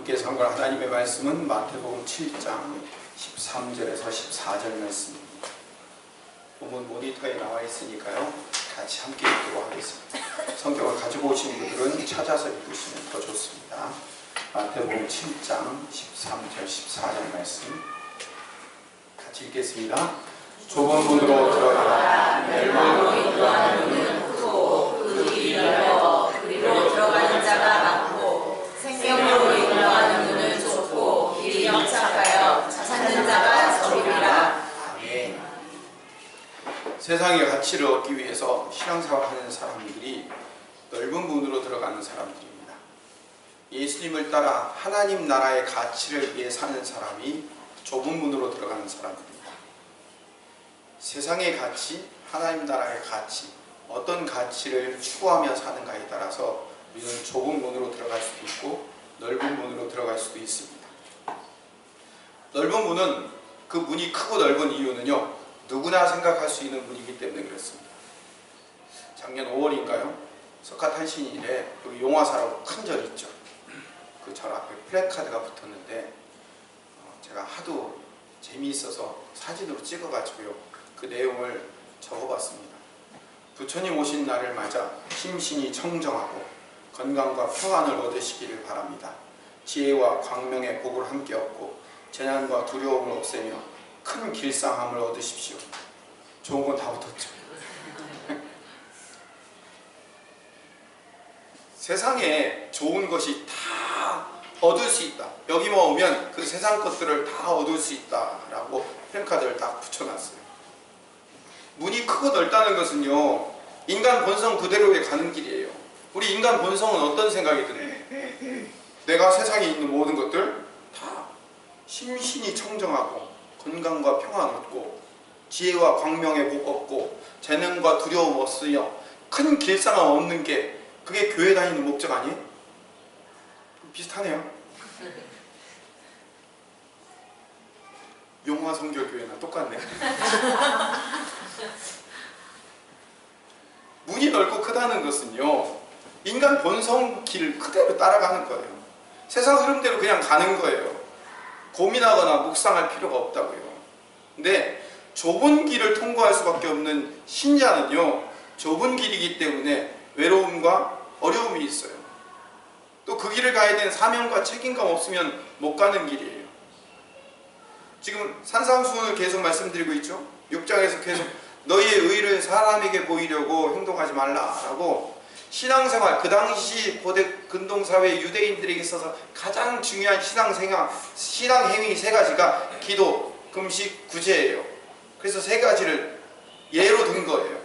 함께 선걸 하나님의 말씀은 마태복음 7장 13절에서 14절 말씀입니다. 본문 모니터에 나와 있으니까요. 같이 함께 읽도록 하겠습니다. 성경을 가지고 오신 분들은 찾아서 읽으시면 더 좋습니다. 마태복음 7장 13절 14절 말씀 같이 읽겠습니다. 좁은 문으로 들어가라. 멸망으로 인도하는 문은 크고 그 길이 넓어 그리로 들어가는 자가 많고 생명으로 인도하는 문은 좁고 길이 협착하여 찾는 자가 적으리라. 아멘. 세상의 가치를 얻기 위해서 신앙생활을 하는 사람들이 넓은 문으로 들어가는 사람들입니다. 예수님을 따라 하나님 나라의 가치를 위해 사는 사람이 좁은 문으로 들어가는 사람들입니다. 세상의 가치, 하나님 나라의 가치, 어떤 가치를 추구하며 사는가에 따라서 우리는 좁은 문으로 들어갈 수도 있고 넓은 문으로 들어갈 수도 있습니다. 넓은 문은 그 문이 크고 넓은 이유는요, 누구나 생각할 수 있는 문이기 때문에 그렇습니다. 작년 5월인가요? 석가탄신일에 여기 용화사라고 큰 절 있죠. 그 절 앞에 플래카드가 붙었는데 제가 하도 재미있어서 사진으로 찍어가지고요 그 내용을 적어봤습니다. 부처님 오신 날을 맞아 심신이 청정하고 건강과 평안을 얻으시기를 바랍니다. 지혜와 광명의 복을 함께 얻고 재난과 두려움을 없애며 큰 길상함을 얻으십시오. 좋은 건 다 붙었죠. 세상에 좋은 것이 다 얻을 수 있다. 여기만 오면 그 세상 것들을 다 얻을 수 있다라고 플래카드를 딱 붙여놨어요. 문이 크고 넓다는 것은요, 인간 본성 그대로에 가는 길이에요. 우리 인간 본성은 어떤 생각이 드나요? 내가 세상에 있는 모든 것들 다 심신이 청정하고 건강과 평안 얻고 지혜와 광명의 복 얻고 재능과 두려움 없으며 큰 길상함 얻는 게 그게 교회 다니는 목적 아니에요? 비슷하네요. 용화성결교회나 똑같네. 문이 넓고 크다는 것은요, 인간 본성 길 그대로 따라가는 거예요. 세상 흐름대로 그냥 가는 거예요. 고민하거나 묵상할 필요가 없다고요. 근데 좁은 길을 통과할 수밖에 없는 신자는요, 좁은 길이기 때문에 외로움과 어려움이 있어요. 또 그 길을 가야 되는 사명과 책임감 없으면 못 가는 길이에요. 지금 산상수훈을 계속 말씀드리고 있죠. 6장에서 계속 너희의 의를 사람에게 보이려고 행동하지 말라라고 신앙생활, 그 당시 고대 근동사회 유대인들에게 있어서 가장 중요한 신앙행위 세 가지가 기도, 금식, 구제예요. 그래서 세 가지를 예로 든 거예요.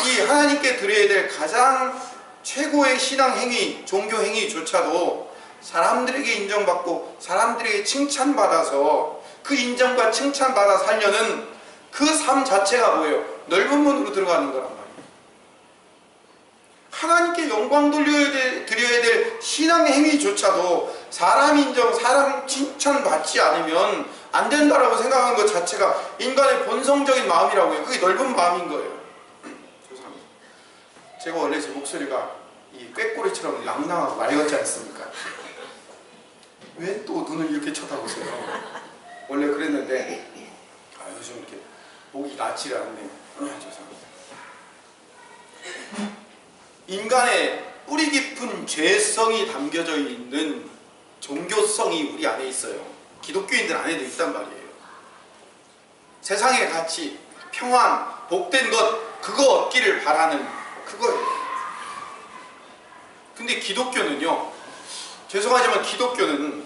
이 하나님께 드려야 될 가장 최고의 신앙행위, 종교행위조차도 사람들에게 인정받고 사람들에게 칭찬받아서 그 인정과 칭찬받아 살려는 그 삶 자체가 뭐예요? 넓은 문으로 들어가는 거란 말이에요. 하나님께 영광 드려야 될 신앙행위조차도 사람 인정, 사람 칭찬받지 않으면 안 된다라고 생각하는 것 자체가 인간의 본성적인 마음이라고요. 그게 넓은 마음인 거예요. 죄송합니다. 제가 원래 제 목소리가 이 꾀꼬리처럼 낭낭하고 맑았지 않습니까? 왜 또 눈을 이렇게 쳐다보세요? 원래 그랬는데 요즘 이렇게 목이 낫지를 않네요. 죄송합니다. 인간의 뿌리 깊은 죄성이 담겨져 있는 종교성이 우리 안에 있어요. 기독교인들 안에도 있단 말이에요. 세상의 가치, 평안, 복된 것, 그거 얻기를 바라는 그거예요. 근데 기독교는요, 죄송하지만 기독교는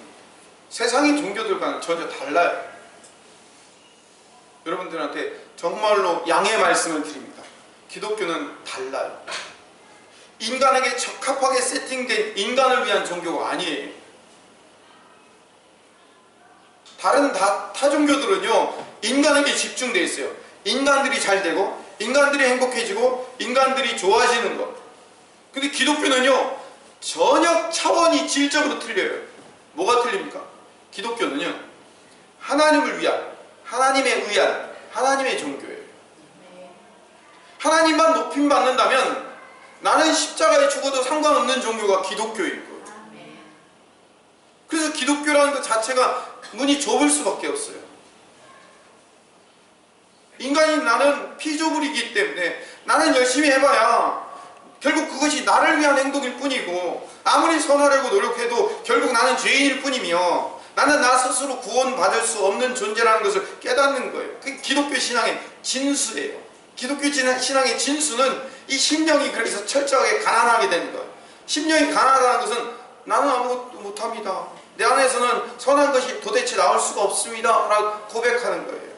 세상의 종교들과는 전혀 달라요. 여러분들한테 정말로 양해 말씀을 드립니다. 기독교는 달라요. 인간에게 적합하게 세팅된 인간을 위한 종교가 아니에요. 다른 타 종교들은요, 인간에게 집중되어 있어요. 인간들이 잘 되고 인간들이 행복해지고 인간들이 좋아지는 것. 근데 기독교는요, 전혀 차원이 질적으로 틀려요. 뭐가 틀립니까? 기독교는요, 하나님을 위한, 하나님에 의한 하나님의 종교예요. 하나님만 높임받는다면 나는 십자가에 죽어도 상관없는 종교가 기독교일 거예요. 그래서 기독교라는 것 자체가 문이 좁을 수밖에 없어요. 인간인 나는 피조물이기 때문에 나는 열심히 해봐야 결국 그것이 나를 위한 행동일 뿐이고, 아무리 선하려고 노력해도 결국 나는 죄인일 뿐이며, 나는 나 스스로 구원받을 수 없는 존재라는 것을 깨닫는 거예요. 그게 기독교 신앙의 진수예요. 기독교 신앙의 진수는 이 심령이 그래서 철저하게 가난하게 되는 거예요. 심령이 가난하다는 것은 나는 아무것도 못합니다, 내 안에서는 선한 것이 도대체 나올 수가 없습니다 라고 고백하는 거예요.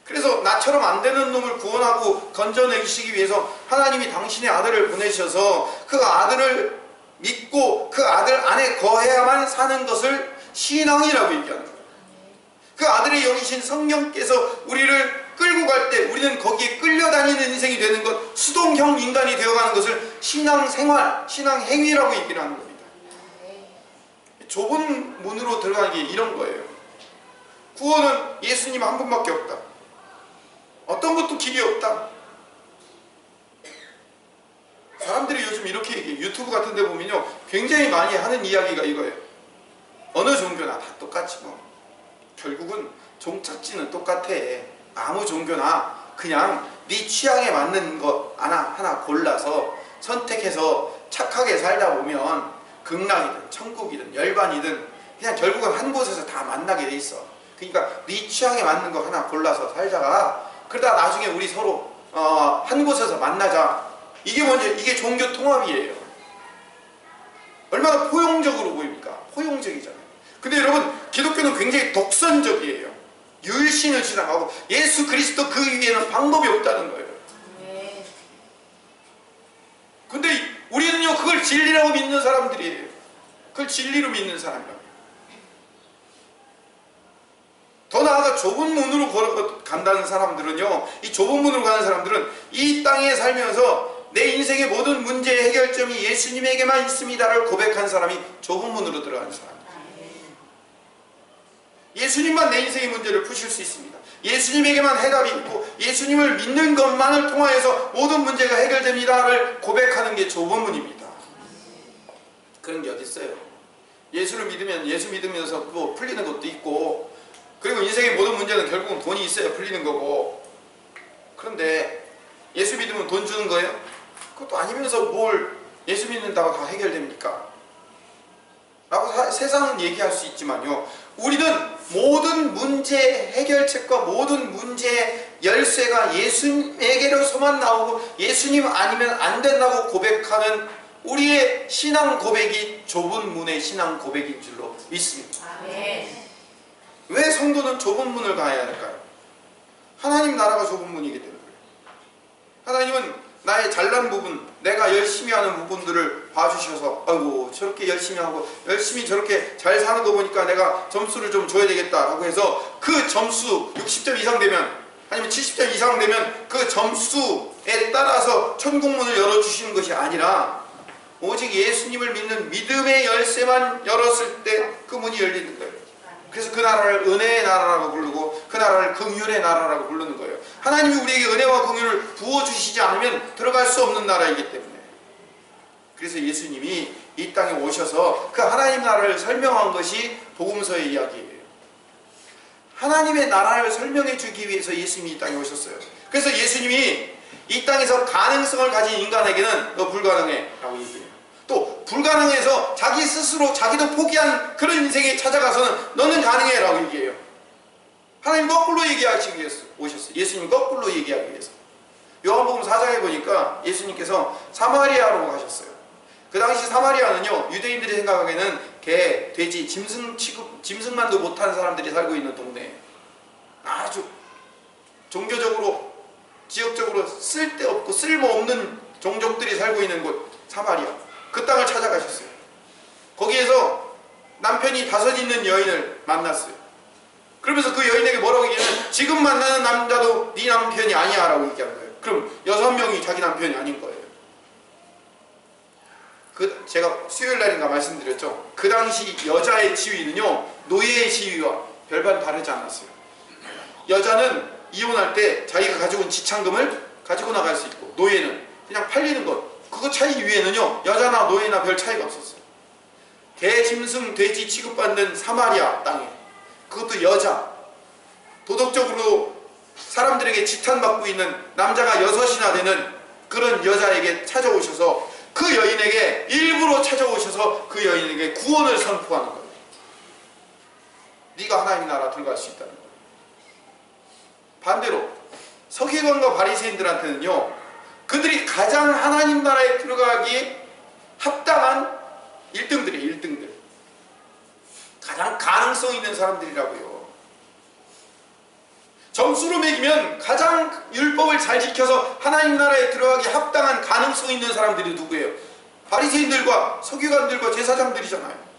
그래서 나처럼 안 되는 놈을 구원하고 건져내시기 위해서 하나님이 당신의 아들을 보내셔서 그 아들을 믿고 그 아들 안에 거해야만 사는 것을 신앙이라고 얘기하는 거예요. 그 아들이 여기신 성령께서 우리를 끌고 갈 때 우리는 거기에 끌려다니는 인생이 되는 것, 수동형 인간이 되어가는 것을 신앙생활, 신앙행위라고 얘기를 하는 겁니다. 좁은 문으로 들어가는 게 이런 거예요. 구원은 예수님 한 분밖에 없다, 어떤 것도 길이 없다. 사람들이 요즘 이렇게 얘기해요. 유튜브 같은 데 보면요, 굉장히 많이 하는 이야기가 이거예요. 어느 종교나 다 똑같지 뭐, 결국은 종착지는 똑같아. 아무 종교나 그냥 네 취향에 맞는 것 하나 골라서 선택해서 착하게 살다 보면 극락이든 천국이든 열반이든 그냥 결국은 한 곳에서 다 만나게 돼 있어. 그러니까 네 취향에 맞는 거 하나 골라서 살다가 그러다 나중에 우리 서로 한 곳에서 만나자. 이게 먼저, 이게 종교 통합이에요. 얼마나 포용적으로 보입니까? 포용적이잖아요. 근데 여러분, 기독교는 굉장히 독선적이에요. 유일신을 신앙하고 예수 그리스도 그 위에는 방법이 없다는 거예요. 근데 우리는요, 그걸 진리라고 믿는 사람들이에요. 그걸 진리로 믿는 사람이라고. 더 나아가 좁은 문으로 걸어간다는 사람들은요, 이 좁은 문으로 가는 사람들은 이 땅에 살면서 내 인생의 모든 문제의 해결점이 예수님에게만 있습니다를 고백한 사람이 좁은 문으로 들어가는 사람입니다. 예수님만 내 인생의 문제를 푸실 수 있습니다. 예수님에게만 해답이 있고 예수님을 믿는 것만을 통하여서 모든 문제가 해결됩니다를 고백하는 게 좁은 문입니다. 그런 게 어디 있어요? 예수를 믿으면 예수 믿으면서 뭐 풀리는 것도 있고, 그리고 인생의 모든 문제는 결국은 돈이 있어야 풀리는 거고, 그런데 예수 믿으면 돈 주는 거예요? 그것도 아니면서 뭘 예수 믿는다고 다 해결됩니까? 라고 세상은 얘기할 수 있지만요, 우리는 모든 문제의 해결책과 모든 문제의 열쇠가 예수님에게로서만 나오고 예수님 아니면 안 된다고 고백하는 우리의 신앙 고백이 좁은 문의 신앙 고백인 줄로 믿습니다. 왜 성도는 좁은 문을 가야 할까요? 하나님 나라가 좁은 문이기 때문에 그래요. 하나님은 나의 잘난 부분, 내가 열심히 하는 부분들을 봐주셔서 아이고 저렇게 열심히 하고 열심히 저렇게 잘 사는 거 보니까 내가 점수를 좀 줘야 되겠다라고 해서 그 점수 60점 이상 되면, 아니면 70점 이상 되면 그 점수에 따라서 천국문을 열어주시는 것이 아니라 오직 예수님을 믿는 믿음의 열쇠만 열었을 때 그 문이 열리는 거예요. 그래서 그 나라를 은혜의 나라라고 부르고 그 나라를 긍휼의 나라라고 부르는 거예요. 하나님이 우리에게 은혜와 긍휼을 부어주시지 않으면 들어갈 수 없는 나라이기 때문에. 그래서 예수님이 이 땅에 오셔서 그 하나님 나라를 설명한 것이 복음서의 이야기예요. 하나님의 나라를 설명해 주기 위해서 예수님이 이 땅에 오셨어요. 그래서 예수님이 이 땅에서 가능성을 가진 인간에게는 너 불가능해 라고 얘기해요. 또 불가능해서 자기 스스로 자기도 포기한 그런 인생에 찾아가서는 너는 가능해 라고 얘기해요. 하나님 거꾸로 얘기하시기 위해서 오셨어요. 예수님 거꾸로 얘기하기 위해서. 요한복음 4장에 보니까 예수님께서 사마리아로 가셨어요. 그 당시 사마리아는요, 유대인들이 생각하기에는 개, 돼지, 짐승만도 못하는 사람들이 살고 있는 동네예요. 아주 종교적으로, 지역적으로 쓸데없고 쓸모없는 종족들이 살고 있는 곳 사마리아. 그 땅을 찾아가셨어요. 거기에서 남편이 5 있는 여인을 만났어요. 그러면서 그 여인에게 뭐라고 얘기하냐면 지금 만나는 남자도 네 남편이 아니야 라고 얘기한 거예요. 그럼 6명이 자기 남편이 아닌 거예요. 제가 수요일날인가 말씀드렸죠. 그 당시 여자의 지위는요, 노예의 지위와 별반 다르지 않았어요. 여자는 이혼할 때 자기가 가지고 온 지참금을 가지고 나갈 수 있고, 노예는 그냥 팔리는 것, 그거 차이 위에는요 여자나 노예나 별 차이가 없었어요. 대짐승 돼지 취급받는 사마리아 땅에, 그것도 여자, 도덕적으로 사람들에게 지탄받고 있는 남자가 6이나 되는 그런 여자에게 찾아오셔서 그 여인에게 일부러 찾아오셔서 그 여인에게 구원을 선포하는 거예요. 네가 하나님 나라 들어갈 수 있다는 거예요. 반대로 서기관과 바리새인들한테는요, 그들이 가장 하나님 나라에 들어가기에 합당한 1등들이에요. 1등들. 가장 가능성 있는 사람들이라고요. 점수로 매기면 가장 율법을 잘 지켜서 하나님 나라에 들어가기 합당한 가능성 있는 사람들이 누구예요? 바리새인들과 서기관들과 제사장들이잖아요.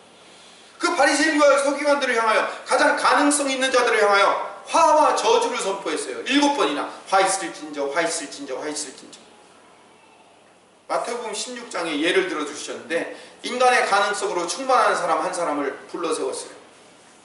그 바리새인과 서기관들을 향하여, 가장 가능성 있는 자들을 향하여 화와 저주를 선포했어요. 7번이나 화 있을진저, 화 있을진저, 화 있을진저. 마태복음 16장에 예를 들어 주셨는데, 인간의 가능성으로 충만한 사람 한 사람을 불러 세웠어요.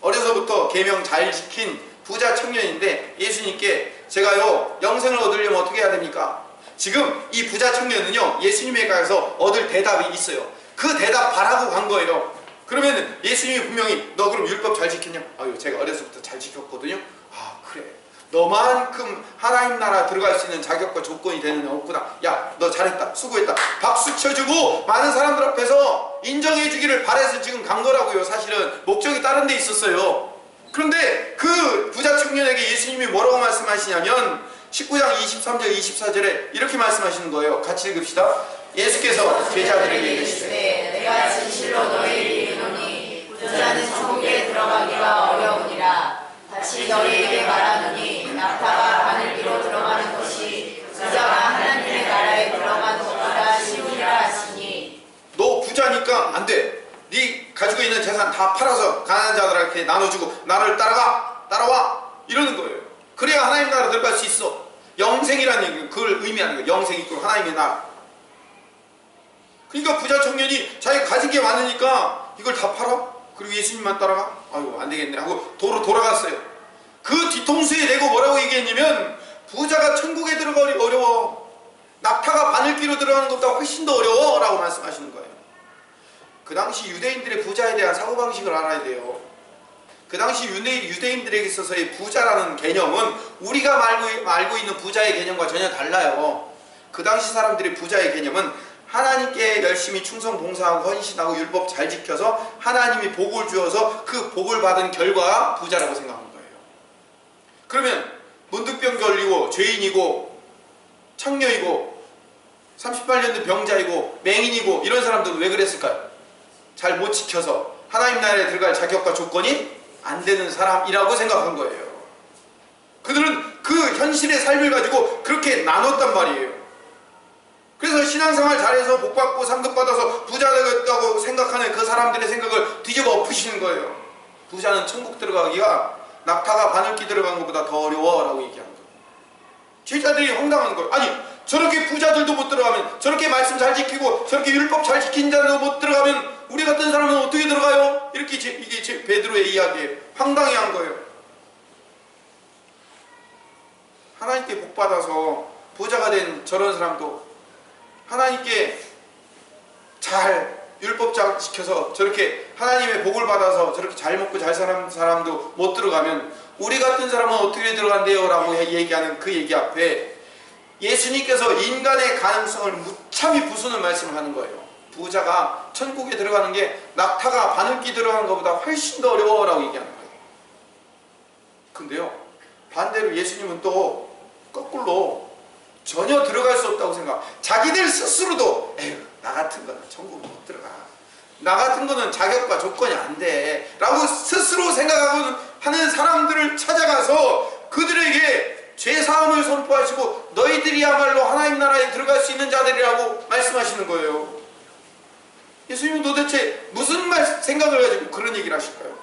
어려서부터 계명 잘 지킨 부자 청년인데, 예수님께 제가요 영생을 얻으려면 어떻게 해야 됩니까? 지금 이 부자 청년은요 예수님에 가서 얻을 대답이 있어요. 그 대답 바라고 간 거예요. 그러면 예수님이 분명히 너 그럼 율법 잘 지켰냐? 아유, 제가 어려서부터 잘 지켰거든요. 아, 그래, 너만큼 하나님 나라 들어갈 수 있는 자격과 조건이 되는 애 없구나. 야, 너 잘했다, 수고했다, 박수 쳐주고 많은 사람들 앞에서 인정해 주기를 바라서 지금 간 거라고요. 사실은 목적이 다른 데 있었어요. 그런데 그 부자 청년에게 예수님이 뭐라고 말씀하시냐면 19장 23절 24절에 이렇게 말씀하시는 거예요. 같이 읽읍시다. 예수께서 제자들에게 이르시되 내가 진실로 너희에게 이르노니 부자는 천국에 들어가기가 어려우니라. 다시 너희에게 말하노니 낙타가 바늘기로 들어가는 것이 부자가 하나님의 나라에 들어가는 것보다 쉬우니라 하시니. 너 부자니까 안 돼. 네 가지고 있는 재산 다 팔아서 가난한 자들한테 나눠주고 나를 따라와 이러는 거예요. 그래야 하나님 나라 들어갈 수 있어. 영생이라는 얘기는 그걸 의미하는 거예요. 영생 있고 하나님의 나라. 그러니까 부자 청년이 자기가 가진 게 많으니까 이걸 다 팔아? 그리고 예수님만 따라가? 아유, 안 되겠네 하고 도로 돌아갔어요. 그 뒤통수에 대고 뭐라고 얘기했냐면 부자가 천국에 들어가기 어려워. 낙타가 바늘기로 들어가는 것보다 훨씬 더 어려워 라고 말씀하시는 거예요. 그 당시 유대인들의 부자에 대한 사고방식을 알아야 돼요. 그 당시 유대인들에게 있어서의 부자라는 개념은 우리가 알고 있는 부자의 개념과 전혀 달라요. 그 당시 사람들의 부자의 개념은 하나님께 열심히 충성 봉사하고 헌신하고 율법 잘 지켜서 하나님이 복을 주어서 그 복을 받은 결과가 부자라고 생각하는 거예요. 그러면 문득병 걸리고 죄인이고 창녀이고 38년 된 병자이고 맹인이고 이런 사람들은 왜 그랬을까요? 잘 못 지켜서 하나님 나라에 들어갈 자격과 조건이 안 되는 사람이라고 생각한 거예요. 그들은 그 현실의 삶을 가지고 그렇게 나눴단 말이에요. 그래서 신앙생활 잘해서 복받고 상급받아서 부자 되겠다고 생각하는 그 사람들의 생각을 뒤집어 엎으시는 거예요. 부자는 천국 들어가기가 낙타가 바늘기 들어간 것보다 더 어려워 라고 얘기하는 거예요. 제자들이 황당한 거예요. 아니, 저렇게 부자들도 못 들어가면, 저렇게 말씀 잘 지키고 저렇게 율법 잘 지킨 자들도 못 들어가면 우리 같은 사람은 어떻게 들어가요? 이렇게 이게 베드로의 이야기예요. 황당해한 거예요. 하나님께 복받아서 부자가 된 저런 사람도 하나님께 잘 율법 잘 지켜서 저렇게 하나님의 복을 받아서 저렇게 잘 먹고 잘 사는 사람도 못 들어가면 우리 같은 사람은 어떻게 들어간대요? 라고 얘기하는 그 얘기 앞에 예수님께서 인간의 가능성을 무참히 부수는 말씀을 하는 거예요. 부자가 천국에 들어가는 게 낙타가 바늘기 들어가는 것보다 훨씬 더 어려워 라고 얘기하는 거예요. 근데요, 반대로 예수님은 또 거꾸로 전혀 들어갈 수 없다고 생각. 자기들 스스로도 에휴, 나 같은 거는 천국 못 들어가. 나 같은 거는 자격과 조건이 안 돼 라고 스스로 생각하고 하는 사람들을 찾아가서 그들에게 죄사함을 선포하시고 너희들이야말로 하나님 나라에 들어갈 수 있는 자들이라고 말씀하시는 거예요. 예수님은 도대체 무슨 생각을 가지고 그런 얘기를 하실까요?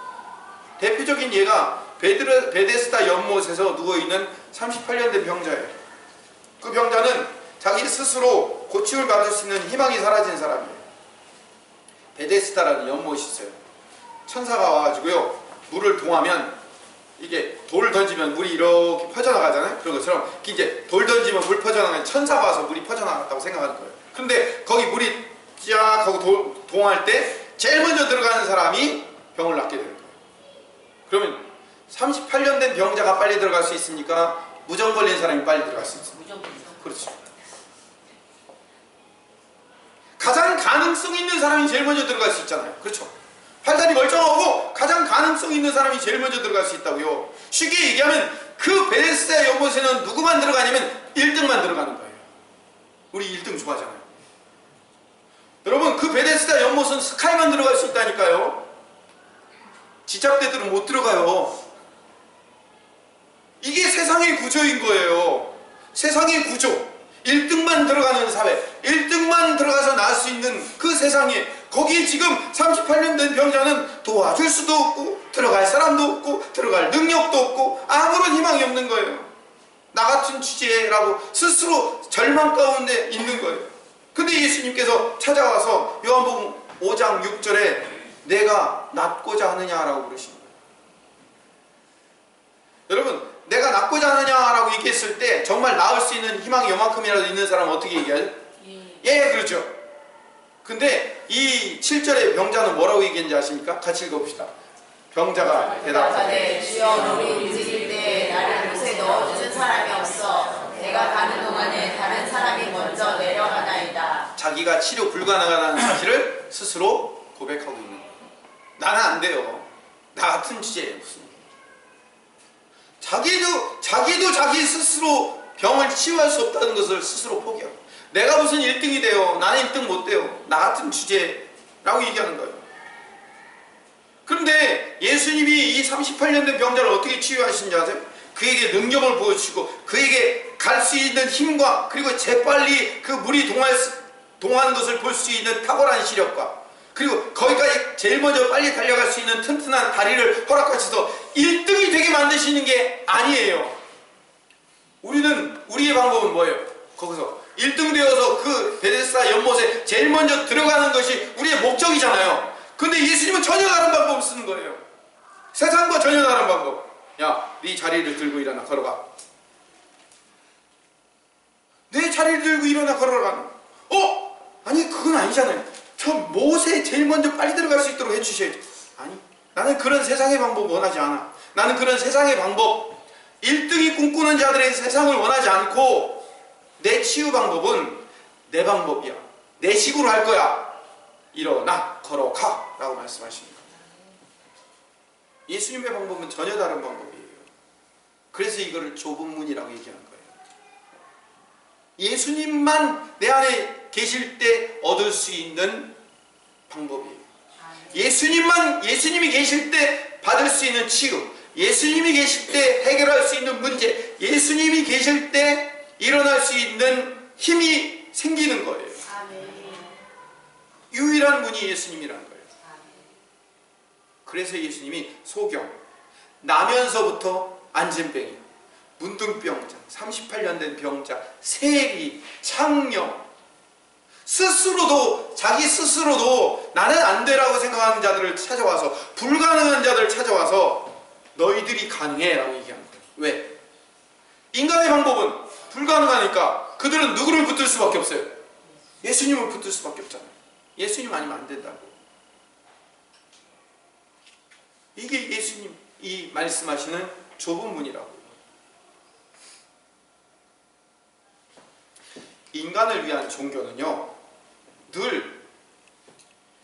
대표적인 예가 베데스다 연못에서 누워있는 38년 된 병자예요. 그 병자는 자기 스스로 고침을 받을 수 있는 희망이 사라진 사람이에요. 베데스다라는 연못이 있어요. 천사가 와가지고요, 물을 동하면 이게 돌 던지면 물이 이렇게 퍼져나가잖아요. 그런 것처럼 이제 돌 던지면 물 퍼져나가면 천사가 와서 물이 퍼져나갔다고 생각하는 거예요. 그런데 거기 물이 쫙 하고 동할 때 제일 먼저 들어가는 사람이 병을 낫게 되는 거예요. 그러면 38년 된 병자가 빨리 들어갈 수 있습니까? 무정 걸린 사람이 빨리 들어갈 수 있습니까? 그렇죠. 가장 가능성 있는 사람이 제일 먼저 들어갈 수 있잖아요. 그렇죠. 팔다리 멀쩡하고 가장 가능성 있는 사람이 제일 먼저 들어갈 수 있다고요. 쉽게 얘기하면 그 베데스다 연못에는 누구만 들어가냐면 1등만 들어가는 거예요. 우리 1등 좋아하잖아요. 여러분, 그 베데스다 연못은 스카이만 들어갈 수 있다니까요. 지잡대들은 못 들어가요. 이게 세상의 구조인 거예요. 세상의 구조. 1등만 들어가는 사회, 1등만 들어가서 나을 수 있는 그 세상에, 거기에 지금 38년 된 병자는 도와줄 수도 없고 들어갈 사람도 없고 들어갈 능력도 없고 아무런 희망이 없는 거예요. 나 같은 취재라고 스스로 절망 가운데 있는 거예요. 근데 예수님께서 찾아와서 요한복음 5장 6절에 내가 낫고자 하느냐라고 부르신 거예요. 여러분, 내가 낫고자 하느냐라고 얘기했을 때 정말 나을 수 있는 희망이 요만큼이라도 있는 사람은 어떻게 얘기하죠? 예, 그렇죠. 근데 이 7절의 병자는 뭐라고 얘기했는지 아십니까? 같이 읽어봅시다. 병자가 대답하되 주여 우리 움직일 때 나를 못에 넣어주는 사람이 없어 내가 가는 동안에 다른 사람이 먼저 내려가나이다. 자기가 치료 불가능하다는 사실을 스스로 고백하고 있는 거예요. 나는 안 돼요. 나 같은 주제에 무슨 자기도 자기 스스로 병을 치유할 수 없다는 것을 스스로 포기하고, 내가 무슨 1등이 돼요. 나는 1등 못 돼요. 나 같은 주제라고 얘기하는 거예요. 그런데 예수님이 이 38년 된 병자를 어떻게 치유하시는지 아세요? 그에게 능력을 보여주시고 그에게 갈 수 있는 힘과 그리고 재빨리 그 물이 동하는 것을 볼 수 있는 탁월한 시력과 그리고 거기까지 제일 먼저 빨리 달려갈 수 있는 튼튼한 다리를 허락하셔서 1등이 되게 만드시는 게 아니에요. 우리의 방법은 뭐예요? 거기서 1등 되어서 그 베데스다 연못에 제일 먼저 들어가는 것이 우리의 목적이잖아요. 근데 예수님은 전혀 다른 방법을 쓰는 거예요. 세상과 전혀 다른 방법. 야, 네 자리를 들고 일어나 걸어가. 내 자리를 들고 일어나 걸어가. 아니 그건 아니잖아요. 저 못에 제일 먼저 빨리 들어갈 수 있도록 해주셔야죠. 아니, 나는 그런 세상의 방법 원하지 않아. 나는 그런 세상의 방법, 1등이 꿈꾸는 자들의 세상을 원하지 않고 내 치유 방법은 내 방법이야. 내 식으로 할 거야. 일어나 걸어가 라고 말씀하십니다. 예수님의 방법은 전혀 다른 방법이에요. 그래서 이거를 좁은 문이라고 얘기하는 거예요. 예수님만 내 안에 계실 때 얻을 수 있는 방법이에요. 예수님이 계실 때 받을 수 있는 치유, 예수님이 계실 때 해결할 수 있는 문제, 예수님이 계실 때 일어날 수 있는 힘이 생기는 거예요. 유일한 분이 예수님이라는 거예요. 그래서 예수님이 소경, 나면서부터 안진뱅이, 문둥병자, 38년 된 병자, 세리, 창녀, 자기 스스로도 나는 안 되라고 생각하는 자들을 찾아와서, 불가능한 자들을 찾아와서 너희들이 가능해 라고 얘기하는 거예요. 왜? 인간의 방법은 불가능하니까 그들은 누구를 붙들 수밖에 없어요? 예수님을 붙들 수밖에 없잖아요. 예수님 아니면 안 된다고. 이게 예수님이 말씀하시는 좁은 문이라고요. 인간을 위한 종교는요, 늘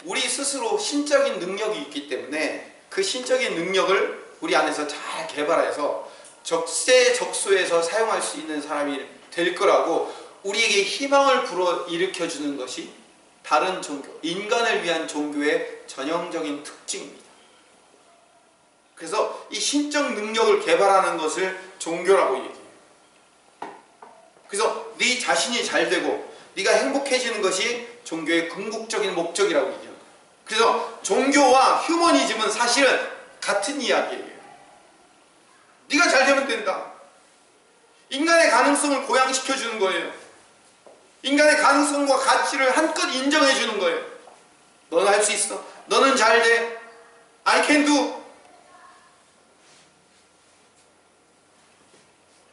우리 스스로 신적인 능력이 있기 때문에 그 신적인 능력을 우리 안에서 잘 개발해서 적재적소에서 사용할 수 있는 사람이 될 거라고 우리에게 희망을 불어일으켜주는 것이 다른 종교, 인간을 위한 종교의 전형적인 특징입니다. 그래서 이 신적 능력을 개발하는 것을 종교라고 얘기해요. 그래서 네 자신이 잘 되고 네가 행복해지는 것이 종교의 궁극적인 목적이라고 얘기해요. 그래서 종교와 휴머니즘은 사실은 같은 이야기예요. 네가 잘 되면 된다. 인간의 가능성을 고양시켜주는 거예요. 인간의 가능성과 가치를 한껏 인정해주는 거예요. 너는 할 수 있어. 너는 잘 돼. I can do.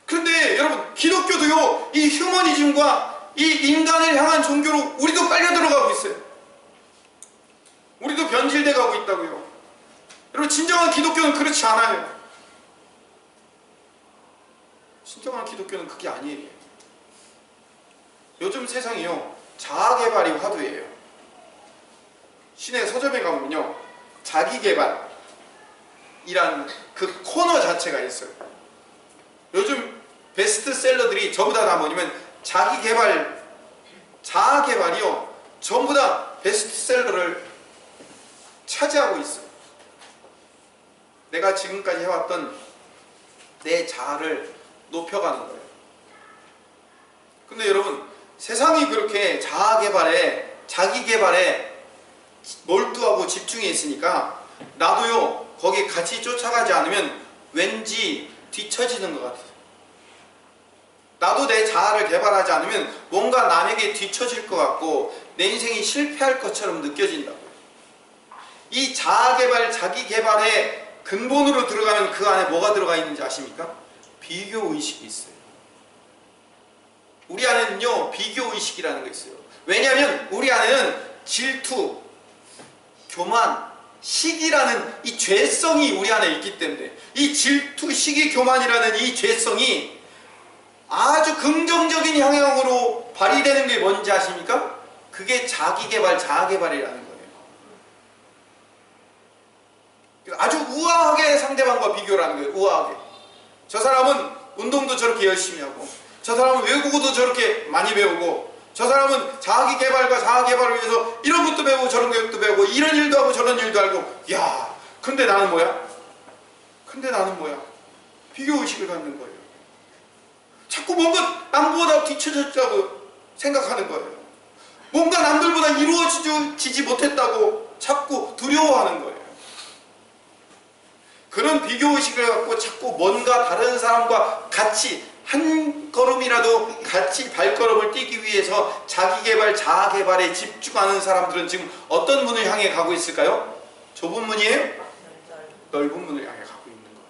그런데 여러분, 기독교도요, 이 휴머니즘과 이 인간을 향한 종교로 우리도 빨려 들어가고 있어요. 우리도 있다고요. 여러분, 진정한 기독교는 그렇지 않아요. 진정한 기독교는 그게 아니에요. 요즘 세상이요, 자아개발이 화두예요. 시내 서점에 가보면요, 자기개발이란 그 코너 자체가 있어요. 요즘 베스트셀러들이 전부 다 뭐냐면 자기개발, 자아개발이요, 전부 다 베스트셀러를 차지하고 있어요. 내가 지금까지 해왔던 내 자아를 높여가는 거예요. 근데 여러분, 세상이 그렇게 자아개발에, 자기개발에 몰두하고 집중해 있으니까 나도요, 거기에 같이 쫓아가지 않으면 왠지 뒤처지는 것 같아요. 나도 내 자아를 개발하지 않으면 뭔가 남에게 뒤처질 것 같고 내 인생이 실패할 것처럼 느껴진다고요. 이 자아개발, 자기개발의 근본으로 들어가면 그 안에 뭐가 들어가 있는지 아십니까? 비교의식이 있어요. 우리 안에는요, 비교의식이라는 게 있어요. 왜냐하면 우리 안에는 질투, 교만, 시기라는 이 죄성이 우리 안에 있기 때문에, 이 질투, 시기, 교만이라는 이 죄성이 아주 긍정적인 방향으로 발휘되는 게 뭔지 아십니까? 그게 자기개발, 자아개발이라는 거예요. 아주 우아하게 상대방과 비교를 하는 거예요. 우아하게. 저 사람은 운동도 저렇게 열심히 하고, 저 사람은 외국어도 저렇게 많이 배우고, 저 사람은 자기개발과 자아개발을 위해서 이런 것도 배우고 저런 것도 배우고 이런 일도 하고 저런 일도 하고, 야, 근데 나는 뭐야? 근데 나는 뭐야? 비교의식을 갖는 거예요. 자꾸 뭔가 남보다 뒤처졌다고 생각하는 거예요. 뭔가 남들보다 이루어지지 못했다고 자꾸 두려워하는 거예요. 그런 비교의식을 갖고 자꾸 뭔가 다른 사람과 같이 한 걸음이라도 같이 발걸음을 뛰기 위해서 자기개발, 자아개발에 집중하는 사람들은 지금 어떤 문을 향해 가고 있을까요? 좁은 문이에요? 넓은 문을 향해 가고 있는 거예요.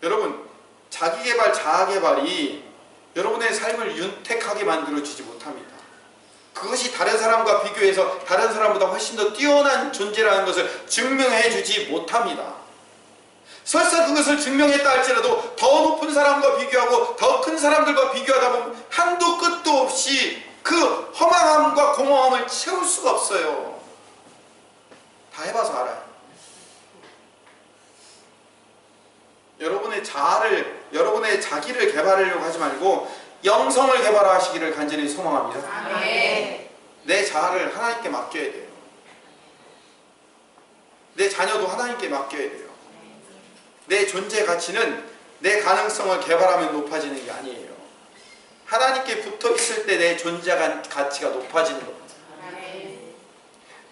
여러분, 자기개발, 자아개발이 여러분의 삶을 윤택하게 만들어주지 못합니다. 그것이 다른 사람과 비교해서 다른 사람보다 훨씬 더 뛰어난 존재라는 것을 증명해주지 못합니다. 설사 그것을 증명했다 할지라도 더 높은 사람과 비교하고 더 큰 사람들과 비교하다 보면 한도 끝도 없이 그 허망함과 공허함을 채울 수가 없어요. 다 해봐서 알아요. 여러분의 자아를, 여러분의 자기를 개발하려고 하지 말고 영성을 개발하시기를 간절히 소망합니다. 아멘. 내 자아를 하나님께 맡겨야 돼요. 내 자녀도 하나님께 맡겨야 돼요. 내 존재 가치는 내 가능성을 개발하면 높아지는 게 아니에요. 하나님께 붙어 있을 때 내 존재 가치가 높아지는 겁니다.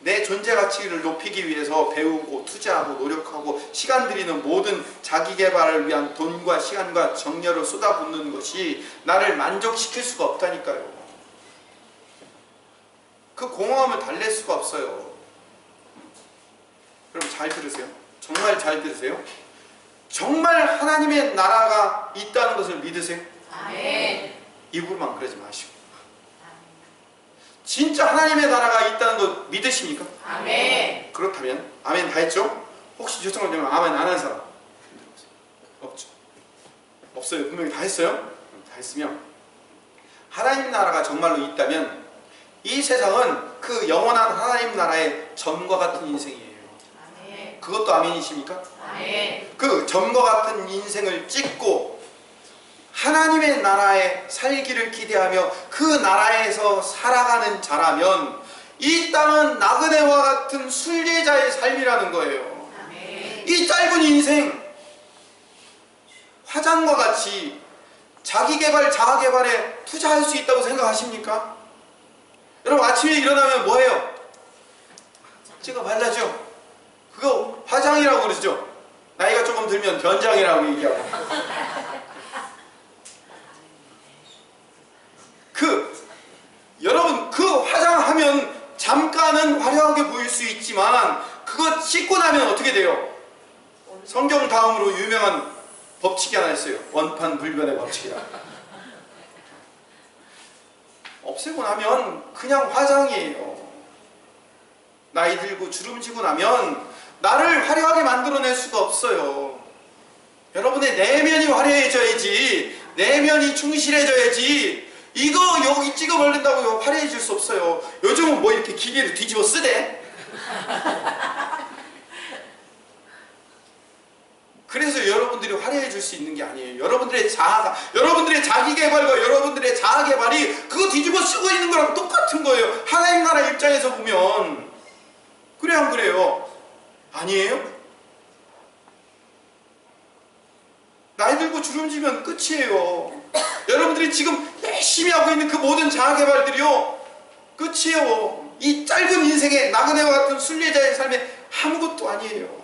내 존재 가치를 높이기 위해서 배우고 투자하고 노력하고 시간 들이는 모든 자기 개발을 위한 돈과 시간과 정열을 쏟아붓는 것이 나를 만족시킬 수가 없다니까요. 그 공허함을 달랠 수가 없어요. 여러분 잘 들으세요. 정말 잘 들으세요. 정말 하나님의 나라가 있다는 것을 믿으세요. 아멘. 입으로만 그러지 마시고. 진짜 하나님의 나라가 있다는 거 믿으십니까? 아멘. 그렇다면 아멘 다 했죠? 혹시 죄송할 때면 아멘 안 한 사람? 없죠. 없어요. 분명히 다 했어요? 다 했으면 하나님 나라가 정말로 있다면 이 세상은 그 영원한 하나님 나라의 점과 같은 인생이에요. 아멘. 그것도 아멘이십니까? 아멘. 그 점과 같은 인생을 찍고 하나님의 나라에 살기를 기대하며 그 나라에서 살아가는 자라면 이 땅은 나그네와 같은 순례자의 삶이라는 거예요. 아멘. 이 짧은 인생 화장과 같이 자기개발, 자아개발에 투자할 수 있다고 생각하십니까? 여러분 아침에 일어나면 뭐해요? 찍어 발라죠? 그거 화장이라고 그러죠? 나이가 조금 들면 변장이라고 얘기하고. 여러분 그 화장하면 잠깐은 화려하게 보일 수 있지만 그거 씻고 나면 어떻게 돼요? 성경 다음으로 유명한 법칙이 하나 있어요. 원판불변의 법칙이라. 없애고 나면 그냥 화장이에요. 나이 들고 주름지고 나면 나를 화려하게 만들어낼 수가 없어요. 여러분의 내면이 화려해져야지, 내면이 충실해져야지, 이거 여기 찍어 버린다고 화려해질 수 없어요. 요즘은 뭐 이렇게 기계를 뒤집어 쓰대. 그래서 여러분들이 화려해질 수 있는 게 아니에요. 여러분들의 자아가, 여러분들의 자기개발과 여러분들의 자아개발이 그거 뒤집어 쓰고 있는 거랑 똑같은 거예요. 하나님 나라 입장에서 보면. 그래 안 그래요? 아니에요? 나이 들고 주름지면 끝이에요. 여러분들이 지금 열심히 하고 있는 그 모든 자아개발들이요, 끝이에요. 이 짧은 인생의 나그네와 같은 순례자의 삶에 아무것도 아니에요.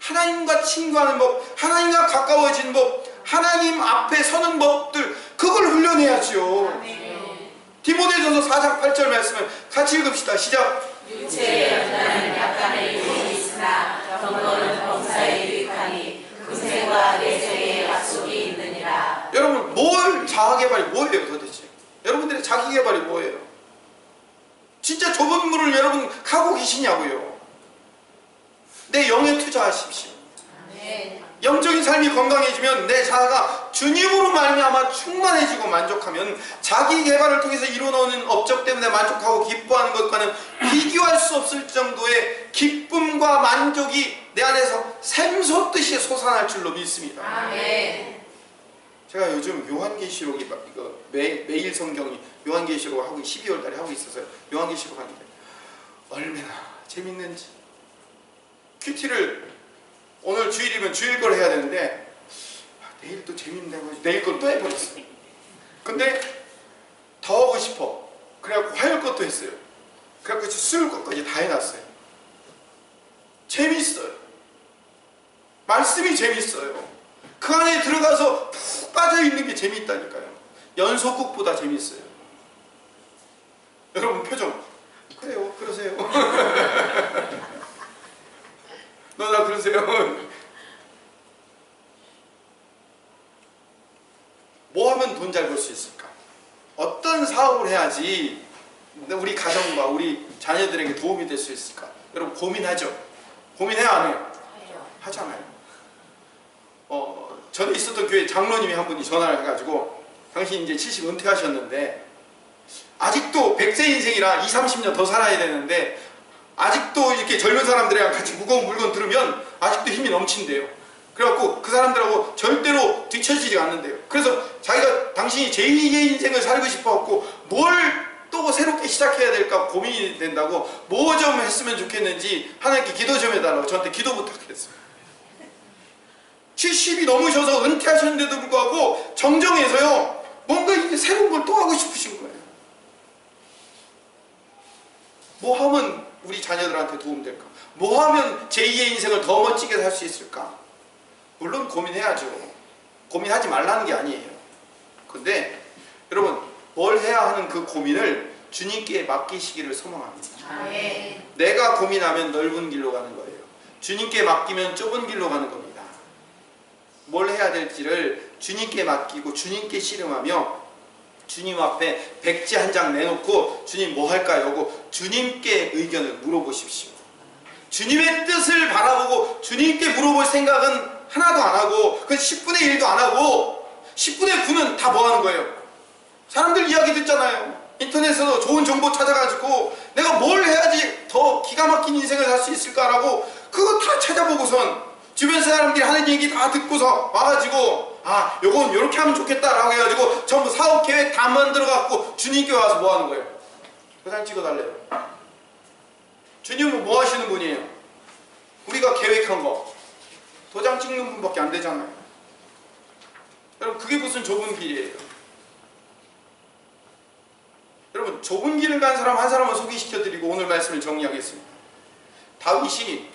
하나님과 친구하는 법, 하나님과 가까워지는 법, 하나님 앞에 서는 법들, 그걸 훈련해야죠. 디모데전서 4장 8절 말씀을 같이 읽읍시다. 시작. 육체의 연단은 약간의 유익이 있으나 경건은 범사에 유익하니 금생과 내생의 약속이 있느니라. 여러분, 자아개발이 뭐예요 도대체? 여러분들의 자기개발이 뭐예요? 진짜 좁은 물을 여러분 가고 계시냐고요? 내 영에 투자하십시오. 영적인 삶이 건강해지면 내 자아가 주님으로 말미암아 충만해지고 만족하면 자기 개발을 통해서 이루어놓은 업적 때문에 만족하고 기뻐하는 것과는 비교할 수 없을 정도의 기쁨과 만족이 내 안에서 샘솟듯이 솟아날 줄로 믿습니다. 아멘. 제가 요즘 요한계시록이 이거 매일 성경이 요한계시록 하고 12월 달에 하고 있어서 요한계시록 하는데 얼마나 재밌는지. 큐티를 오늘 주일이면 주일 걸 해야 되는데 내일 또 재밌는데 내일 걸 또 해버렸어요. 근데 더 하고 싶어. 그래갖고 화요일 것도 했어요. 그래갖고 수요일 것까지 다 해놨어요. 재밌어요. 말씀이 재밌어요. 그 안에 들어가서 푹 빠져있는 게 재밌다니까요. 연속극보다 재밌어요. 여러분 표정. 그래요, 그러세요. 너나 그러세요. 뭐 하면 돈 잘 벌 수 있을까? 어떤 사업을 해야지 우리 가정과 우리 자녀들에게 도움이 될 수 있을까? 여러분 고민하죠? 고민해요, 안 해요? 하잖아요. 전에 있었던 교회 장로님이 한 분이 전화를 해가지고 당신 이제 70 은퇴하셨는데 아직도 100세 인생이라 20, 30년 더 살아야 되는데 아직도 이렇게 젊은 사람들이랑 같이 무거운 물건 들으면 아직도 힘이 넘친대요. 그래갖고 그 사람들하고 절대로 뒤처지지 않는데요. 그래서 자기가 당신이 제2의 인생을 살고 싶어갖고 뭘 또 새롭게 시작해야 될까 고민이 된다고 뭐 좀 했으면 좋겠는지 하나님께 기도 좀 해달라고 저한테 기도 부탁했어요. 70이 넘으셔서 은퇴하셨는데도 불구하고 정정해서요 뭔가 이게 새로운 걸 또 하고 싶으신 거예요. 뭐 하면 우리 자녀들한테 도움될까? 뭐 하면 제2의 인생을 더 멋지게 살 수 있을까? 물론 고민해야죠. 고민하지 말라는 게 아니에요. 근데 여러분 뭘 해야 하는 그 고민을 주님께 맡기시기를 소망합니다. 아멘. 내가 고민하면 넓은 길로 가는 거예요. 주님께 맡기면 좁은 길로 가는 겁니다. 뭘 해야 될지를 주님께 맡기고 주님께 씨름하며 주님 앞에 백지 한 장 내놓고 주님 뭐 할까요? 하고 주님께 의견을 물어보십시오. 주님의 뜻을 바라보고 주님께 물어볼 생각은 하나도 안 하고 그 10분의 1도 안 하고 10분의 9는 다 뭐 하는 거예요? 사람들 이야기 듣잖아요. 인터넷에서 좋은 정보 찾아가지고 내가 뭘 해야지 더 기가 막힌 인생을 살 수 있을까라고 그거 다 찾아보고선 주변 사람들이 하는 얘기 다 듣고서 와가지고 아 요건 요렇게 하면 좋겠다라고 해가지고 전부 사업 계획 다 만들어갖고 주님께 와서 뭐 하는 거예요? 도장 찍어달래요. 주님은 뭐 하시는 분이에요? 우리가 계획한 거 도장 찍는 분밖에 안 되잖아요. 여러분 그게 무슨 좁은 길이에요? 여러분 좁은 길을 간 사람 한 사람을 소개시켜드리고 오늘 말씀을 정리하겠습니다. 다윗이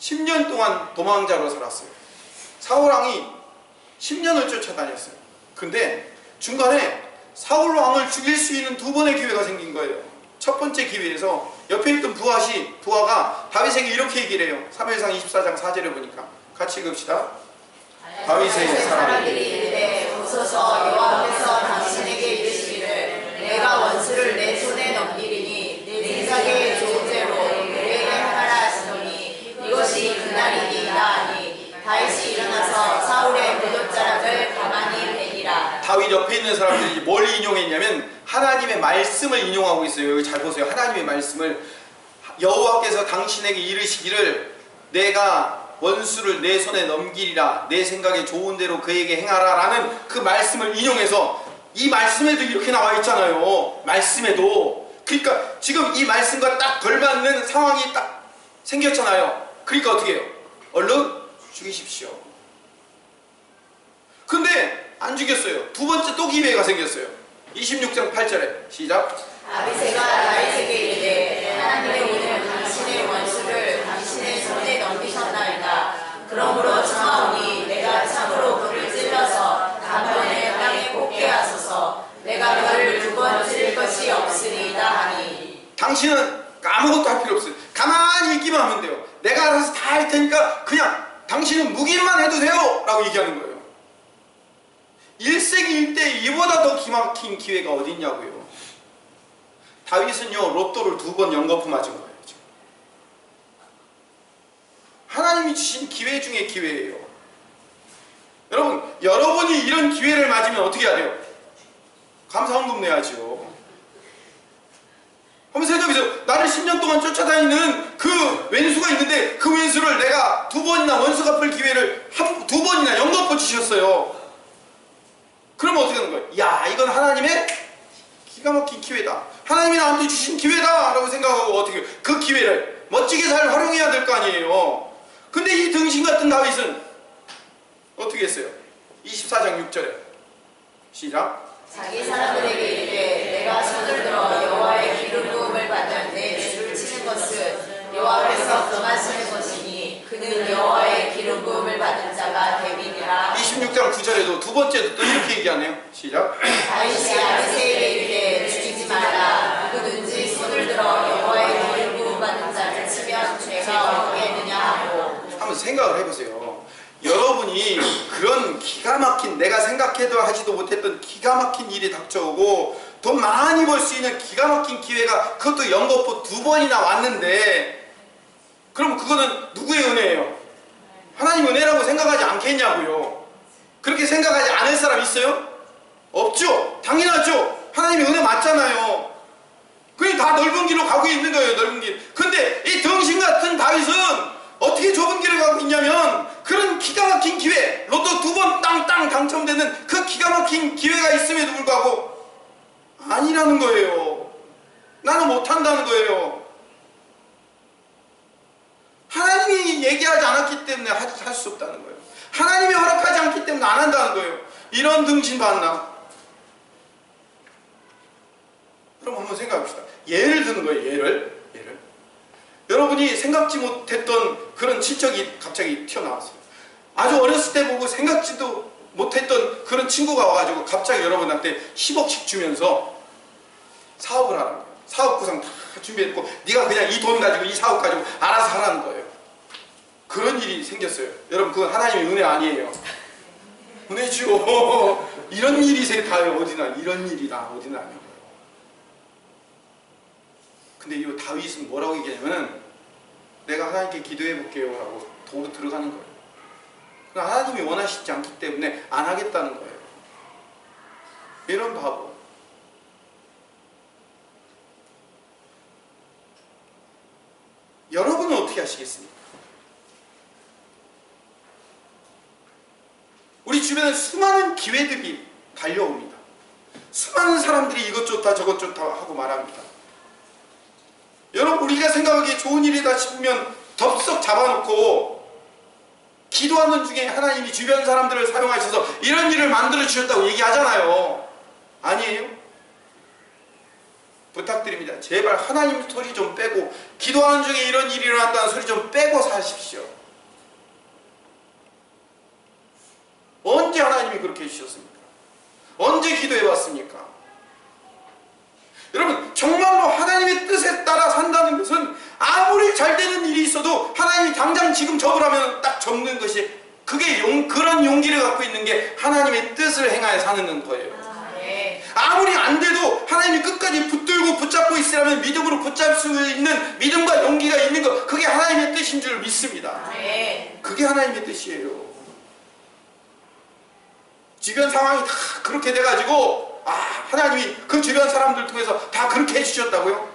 10년 동안 도망자로 살았어요. 사울왕이 10년을 쫓아다녔어요. 근데 중간에 사울왕을 죽일 수 있는 두 번의 기회가 생긴 거예요. 첫 번째 기회에서 옆에 있던 부하가 다윗에게 이렇게 얘기를 해요. 사무엘상 24장 4절에 보니까 같이 읽읍시다. 다윗의 사람들이 이르되 오소서 여호와께서 당신에게 내가 원수를 내 손에 넘기리니 내 생각에 좋은 대로 그에게 하라 하시더니 이것이 그날이니이다 하니 다윗이 일어나서 사울의 보젓자락을 가만히 베니라. 다윗 옆에 있는 사람들이 뭘 인용했냐면 하나님의 말씀을 인용하고 있어요. 여기 잘 보세요. 하나님의 말씀을 여호와께서 당신에게 이르시기를 내가 원수를 내 손에 넘기리라 내 생각에 좋은 대로 그에게 행하라 라는 그 말씀을 인용해서 이 말씀에도 이렇게 나와 있잖아요. 말씀에도. 그러니까 지금 이 말씀과 딱 걸맞는 상황이 딱 생겼잖아요. 그러니까 어떻게 해요? 얼른 죽이십시오. 근데 안 죽였어요. 두 번째 또 기회가 생겼어요. 26장 8절에 시작. 아비새가 다윗에게 이르되 하나님의 오늘 당신의 원수를 당신의 손에 넘기셨나이다. 그러므로 청하오니 내가 참으로 그를 찔러서 단번에 땅에 꽂게 하소서. 내가 그를 두 번 찔릴 것이 없으리이다 하니. 당신은 아무것도 할 필요 없어요. 가만히 있기만 하면 돼요. 내가 알아서 다 할 테니까 그냥 당신은 묵인만 해도 돼요 라고 얘기하는 거예요. 1세기 1대 이보다 더 기막힌 기회가 어디 있냐고요. 다윗은요 로또를 2번 연거푸 맞은 거예요. 지금. 하나님이 주신 기회 중에 기회예요. 여러분, 여러분이 이런 기회를 맞으면 어떻게 해야 돼요? 감사헌금 내야죠. 한번 생각해보세요. 나를 10년 동안 쫓아다니는 그 왼수가 있는데 그 왼수를 내가 2번이나 원수 갚을 기회를 2번이나 연거푸 주셨어요. 그러면 어떻게 되는 거예요? 야, 이건 하나님의 기가 막힌 기회다. 하나님이 나한테 주신 기회다 라고 생각하고 어떻게 그 기회를 멋지게 잘 활용해야 될 거 아니에요. 근데 이 등신 같은 다윗은 어떻게 했어요? 24장 6절에 시작. 자기 사람들에게 이르되 내가 손을 들어 여호와의 기름 부음을 받은 내 주를 치는 것은 여호와께서 금하시는 것이니 그는 여호와의 기름 부음을 받은 자가 대민이라. 26장 9절에도 두 번째도 또 이렇게 얘기하네요. 시작. 다윗이 아비새에게 이르되 죽이지 말라. 누구든지 손을 들어 여호와의 기름 부음 받은 자를 치면 죄가 없겠느냐 하고. 한번 생각을 해보세요. 여러분이 그런 기가 막힌 내가 생각해도 하지도 못했던 기가 막힌 일이 닥쳐오고 돈 많이 벌 수 있는 기가 막힌 기회가 그것도 연거푸 2번이나 왔는데 그럼 그거는 누구의 은혜예요? 하나님 은혜라고 생각하지 않겠냐고요. 그렇게 생각하지 않을 사람 있어요? 없죠. 당연하죠. 하나님의 은혜 맞잖아요. 그게 다 넓은 길로 가고 있는 거예요. 넓은 길. 근데 이 등신 같은 다윗은 어떻게 좁은 길을 가고 있냐면 그런 기가 막힌 기회, 로또 2번 땅땅 당첨되는 그 기가 막힌 기회가 있음에도 불구하고 아니라는 거예요. 나는 못한다는 거예요. 하나님이 얘기하지 않았기 때문에 할 수 없다는 거예요. 하나님이 허락하지 않기 때문에 안 한다는 거예요. 이런 등신 봤나? 그럼 한번 생각합시다. 예를 드는 거예요. 예를. 여러분이 생각지 못했던 그런 친척이 갑자기 튀어나왔어요. 아주 어렸을 때 보고 생각지도 못했던 그런 친구가 와가지고 갑자기 여러분한테 10억씩 주면서 사업을 하라는 거예요. 사업 구상 다 준비했고 네가 그냥 이 돈 가지고 이 사업 가지고 알아서 하라는 거예요. 그런 일이 생겼어요. 여러분 그건 하나님의 은혜 아니에요. 은혜죠. 이런 일이 다요 어디나 이런 일이 나 어디나 아니에요. 근데 이 다윗은 뭐라고 얘기하냐면은 내가 하나님께 기도해 볼게요 라고 도로 들어가는 거예요. 그러니까 하나님이 원하시지 않기 때문에 안 하겠다는 거예요. 이런 바보. 여러분은 어떻게 하시겠습니까? 우리 주변에 수많은 기회들이 달려옵니다. 수많은 사람들이 이것 좋다 저것 좋다 하고 말합니다. 여러분 우리가 생각하기에 좋은 일이다 싶으면 덥석 잡아놓고 기도하는 중에 하나님이 주변 사람들을 사용하셔서 이런 일을 만들어 주셨다고 얘기하잖아요. 아니에요? 부탁드립니다. 제발 하나님 소리 좀 빼고 기도하는 중에 이런 일이 일어난다는 소리 좀 빼고 사십시오. 언제 하나님이 그렇게 해주셨습니까? 언제 기도해봤습니까? 여러분 정말로 하나님의 뜻에 따라 산다는 것은 아무리 잘 되는 일이 있어도 하나님이 당장 지금 접으라면 딱 접는 것이 그게 그런 용기를 갖고 있는 게 하나님의 뜻을 행하여 사는 거예요. 아무리 안 돼도 하나님이 끝까지 붙들고 붙잡고 있으라면 믿음으로 붙잡을 수 있는 믿음과 용기가 있는 것, 그게 하나님의 뜻인 줄 믿습니다. 그게 하나님의 뜻이에요. 주변 상황이 다 그렇게 돼가지고 하나님이 그 주변 사람들 통해서 다 그렇게 해주셨다고요?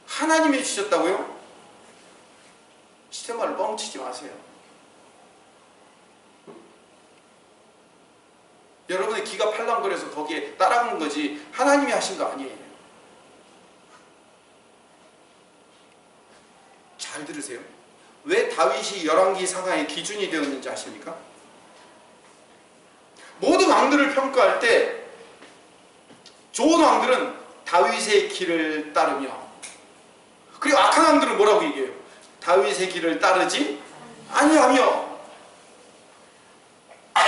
하나님이 해주셨다고요? 시대말로 뻥치지 마세요. 여러분의 기가 팔랑거려서 거기에 따라가는 거지 하나님이 하신 거 아니에요. 잘 들으세요. 왜 다윗이 열왕기 상하의 기준이 되었는지 아십니까? 모든 왕들을 평가할 때 좋은 왕들은 다윗의 길을 따르며, 그리고 악한 왕들은 뭐라고 얘기해요? 다윗의 길을 따르지 아니하며.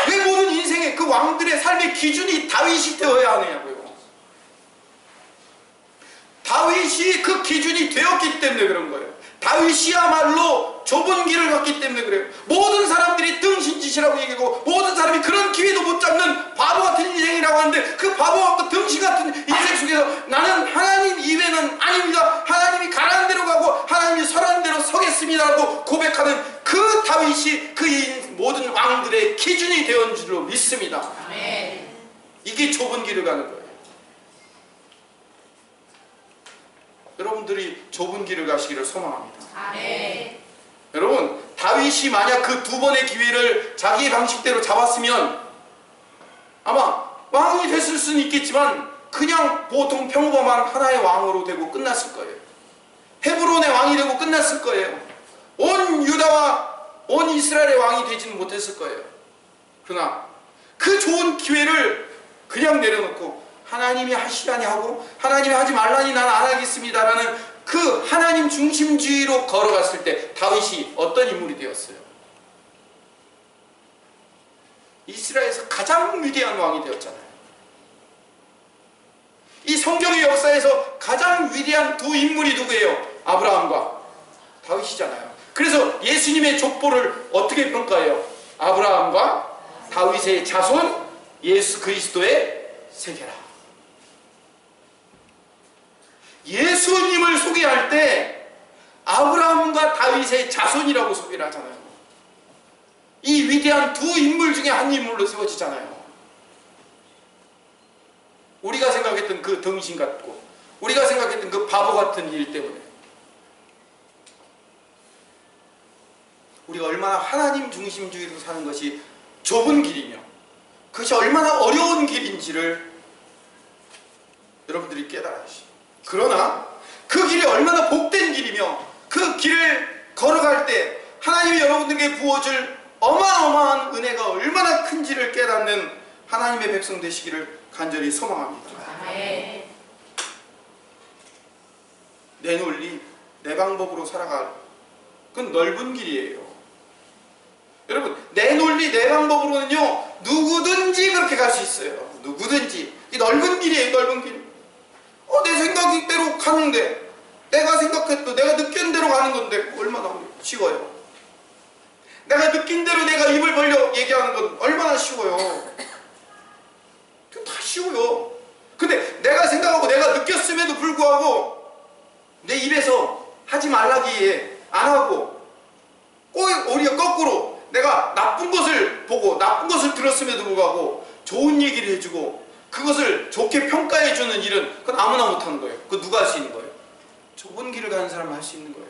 왜 모든 인생의 그 왕들의 삶의 기준이 다윗이 되어야 하느냐고요. 다윗이 그 기준이 되었기 때문에 그런 거예요. 다윗이야말로 좁은 길을 갔기 때문에 그래요. 모든 사람들이 등신짓이라고 얘기하고 모든 사람이 그런 기회도 못 잡는 바보 같은 인생이라고 하는데, 그 바보와 등신 같은 인생 속에서 나는 하나님 이외는 아닙니다, 하나님이 가라는 대로 가고 하나님이 서라는 대로 서겠습니다라고 고백하는 그 다윗이 그 모든 왕들의 기준이 되었는 줄로 믿습니다. 이게 좁은 길을 가는 거예요. 여러분들이 좁은 길을 가시기를 소망합니다. 여러분, 다윗이 만약 그 두 번의 기회를 자기의 방식대로 잡았으면 아마 왕이 됐을 수는 있겠지만 그냥 보통 평범한 하나의 왕으로 되고 끝났을 거예요. 헤브론의 왕이 되고 끝났을 거예요. 온 유다와 온 이스라엘의 왕이 되지는 못했을 거예요. 그러나 그 좋은 기회를 그냥 내려놓고 하나님이 하시라니 하고 하나님이 하지 말라니 난 안 하겠습니다라는 그 하나님 중심주의로 걸어갔을 때 다윗이 어떤 인물이 되었어요? 이스라엘에서 가장 위대한 왕이 되었잖아요. 이 성경의 역사에서 가장 위대한 두 인물이 누구예요? 아브라함과 다윗이잖아요. 그래서 예수님의 족보를 어떻게 평가해요? 아브라함과 다윗의 자손 예수 그리스도의 세계라. 예수님을 소개할 때 아브라함과 다윗의 자손이라고 소개를 하잖아요. 이 위대한 두 인물 중에 한 인물로 세워지잖아요. 우리가 생각했던 그 등신 같고 우리가 생각했던 그 바보 같은 일 때문에 우리가 얼마나 하나님 중심주의로 사는 것이 좁은 길이며 그것이 얼마나 어려운 길인지를 여러분들이 깨달으시죠. 그러나 그 길이 얼마나 복된 길이며 그 길을 걸어갈 때 하나님이 여러분들에게 부어줄 어마어마한 은혜가 얼마나 큰지를 깨닫는 하나님의 백성 되시기를 간절히 소망합니다. 내 논리, 내 방법으로 살아갈 그건 넓은 길이에요. 여러분, 내 논리, 내 방법으로는요 누구든지 그렇게 갈 수 있어요. 누구든지. 이 넓은 길이에요. 넓은 길. 내 생각대로 가는데 내가 생각했던 내가 느낀 대로 가는 건데 얼마나 쉬워요. 내가 느낀 대로 내가 입을 벌려 얘기하는 건 얼마나 쉬워요. 다 쉬워요. 근데 내가 생각하고 내가 느꼈음에도 불구하고 내 입에서 하지 말라기에 안 하고 오히려 거꾸로 내가 나쁜 것을 보고 나쁜 것을 들었음에도 불구하고 좋은 얘기를 해주고 그것을 좋게 평가해주는 일은 그건 아무나 못하는 거예요. 그건 누가 할 수 있는 거예요? 좁은 길을 가는 사람은 할 수 있는 거예요.